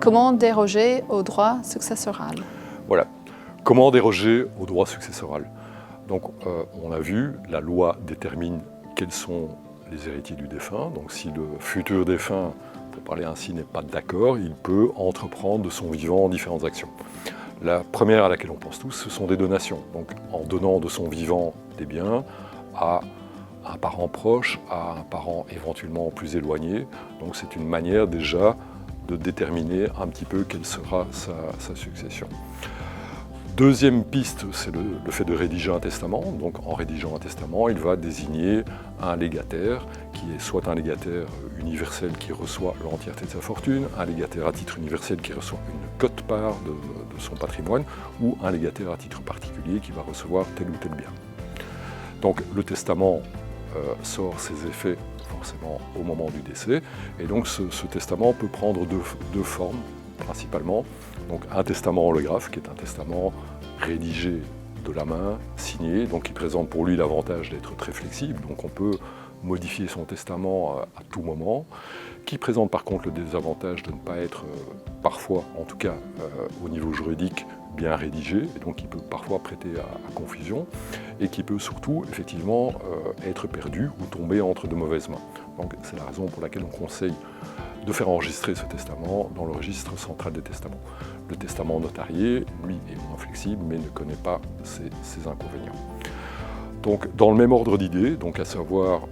comment déroger au droit successoral? Voilà. Comment déroger au droit successoral? Donc, on a vu, la loi détermine quels sont les héritiers du défunt. Donc, si le futur défunt, pour parler ainsi, n'est pas d'accord, il peut entreprendre de son vivant différentes actions. La première à laquelle on pense tous, ce sont des donations. Donc, en donnant de son vivant des biens à un parent proche, à un parent éventuellement plus éloigné. Donc, c'est une manière déjà de déterminer un petit peu quelle sera sa succession. Deuxième piste, c'est le fait de rédiger un testament. Donc en rédigeant un testament, il va désigner un légataire qui est soit un légataire universel qui reçoit l'entièreté de sa fortune, un légataire à titre universel qui reçoit une quote-part de son patrimoine, ou un légataire à titre particulier qui va recevoir tel ou tel bien. Donc le testament sort ses effets forcément au moment du décès, et donc ce testament peut prendre deux formes principalement. Donc un testament holographe, qui est un testament rédigé de la main, signé, donc qui présente pour lui l'avantage d'être très flexible, donc on peut modifier son testament à tout moment, qui présente par contre le désavantage de ne pas être, parfois en tout cas au niveau juridique, bien rédigé, et donc qui peut parfois prêter à confusion, et qui peut surtout effectivement être perdu ou tomber entre de mauvaises mains. Donc c'est la raison pour laquelle on conseille de faire enregistrer ce testament dans le registre central des testaments. Le testament notarié, lui, est moins flexible, mais ne connaît pas ces inconvénients. Donc, dans le même ordre d'idées, donc à savoir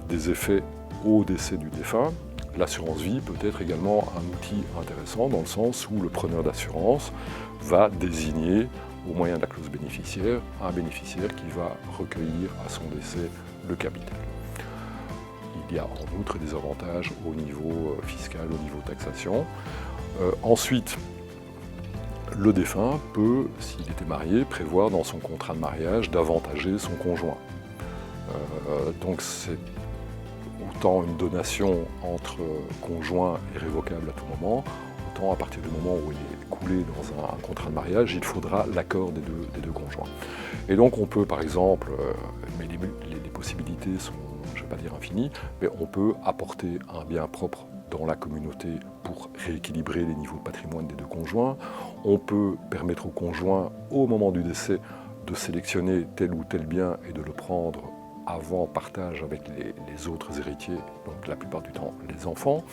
des effets au décès du défunt, l'assurance vie peut être également un outil intéressant dans le sens où le preneur d'assurance va désigner, au moyen de la clause bénéficiaire, un bénéficiaire qui va recueillir à son décès le capital. Il y a en outre des avantages au niveau fiscal, au niveau taxation. Ensuite, le défunt peut, s'il était marié, prévoir dans son contrat de mariage d'avantager son conjoint. Donc c'est autant une donation entre conjoints est révocable à tout moment, autant à partir du moment où il est coulé dans un contrat de mariage, il faudra l'accord des deux conjoints. Et donc on peut par exemple, mais les possibilités sont, je ne vais pas dire infinies, mais on peut apporter un bien propre dans la communauté pour rééquilibrer les niveaux de patrimoine des deux conjoints. On peut permettre au conjoint, au moment du décès, de sélectionner tel ou tel bien et de le prendre avant partage avec les autres héritiers, donc la plupart du temps les enfants.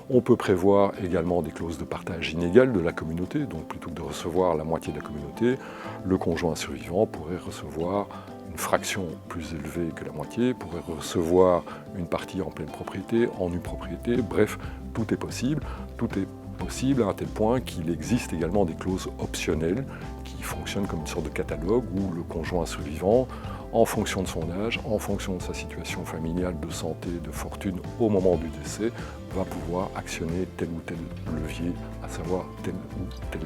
On peut prévoir également des clauses de partage inégales de la communauté, donc plutôt que de recevoir la moitié de la communauté, le conjoint survivant pourrait recevoir une fraction plus élevée que la moitié, pourrait recevoir une partie en pleine propriété, en nue propriété, bref, tout est possible. Tout est possible à un tel point qu'il existe également des clauses optionnelles qui fonctionnent comme une sorte de catalogue où le conjoint survivant, en fonction de son âge, en fonction de sa situation familiale, de santé, de fortune au moment du décès, va pouvoir actionner tel ou tel levier, à savoir telle ou telle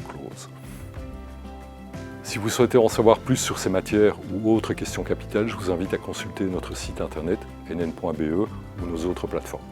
clause. Si vous souhaitez en savoir plus sur ces matières ou autres questions capitales, je vous invite à consulter notre site internet nn.be ou nos autres plateformes.